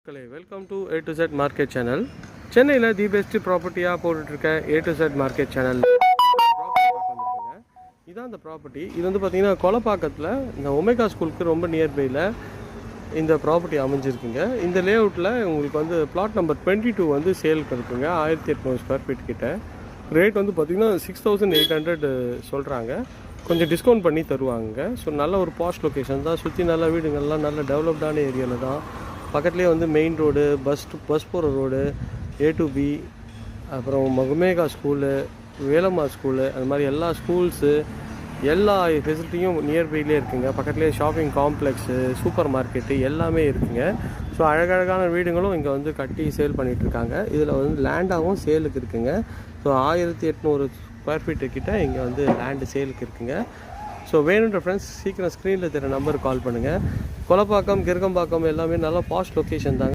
Welcome to A to Z market channel. சென்னையில் the best ப்ராப்பர்ட்டியாக போட்டுட்ருக்க A to Z market channel இதான் அந்த ப்ராப்பர்ட்டி. இது வந்து பார்த்திங்கன்னா கொலப்பாக்கத்தில் இந்த ஒமேகா ஸ்கூலுக்கு ரொம்ப நியர்பையில் இந்த ப்ராப்பர்ட்டி அமைஞ்சிருக்குங்க. இந்த லே அவுட்டில் உங்களுக்கு வந்து பிளாட் நம்பர் 22 வந்து சேலுக்கு இருக்குங்க. 1800 ஸ்கொயர் ஃபீட் கிட்ட. ரேட் வந்து பார்த்திங்கன்னா 6800 சொல்கிறாங்க. கொஞ்சம் டிஸ்கவுண்ட் பண்ணி தருவாங்க. ஸோ நல்ல ஒரு பாஸ்ட் லொக்கேஷன் தான். சுற்றி நல்ல வீடுங்கள்லாம் நல்ல டெவலப்டான ஏரியாவில் தான். பக்கத்துலேயே வந்து மெயின் ரோடு, பஸ் போகிற ரோடு, A to B, அப்புறம் ஒமேகா ஸ்கூலு, வேலம்மா ஸ்கூலு, அது மாதிரி எல்லா ஸ்கூல்ஸு எல்லா ஃபெசிலிட்டியும் நியர்பைலேயே இருக்குங்க. பக்கத்துலேயே ஷாப்பிங் காம்ப்ளெக்ஸு, சூப்பர் மார்க்கெட்டு எல்லாமே இருக்குங்க. ஸோ அழகழகான வீடுங்களும் இங்கே வந்து கட்டி சேல் பண்ணிகிட்ருக்காங்க. இதில் வந்து லேண்டாகவும் சேலுக்கு இருக்குங்க. ஸோ 1800 ஸ்கொயர் ஃபீட்டு கிட்ட இங்கே வந்து லேண்டு சேலுக்கு இருக்குங்க. ஸோ வேணுன்ற ஃப்ரெண்ட்ஸ் சீக்கிரம் ஸ்க்ரீனில் தெரிய நம்பருக்கு கால் பண்ணுங்கள். கொலப்பாக்கம், கிருகம்பாக்கம் எல்லாமே நல்லா பாஸ்ட் லொக்கேஷன் தாங்க.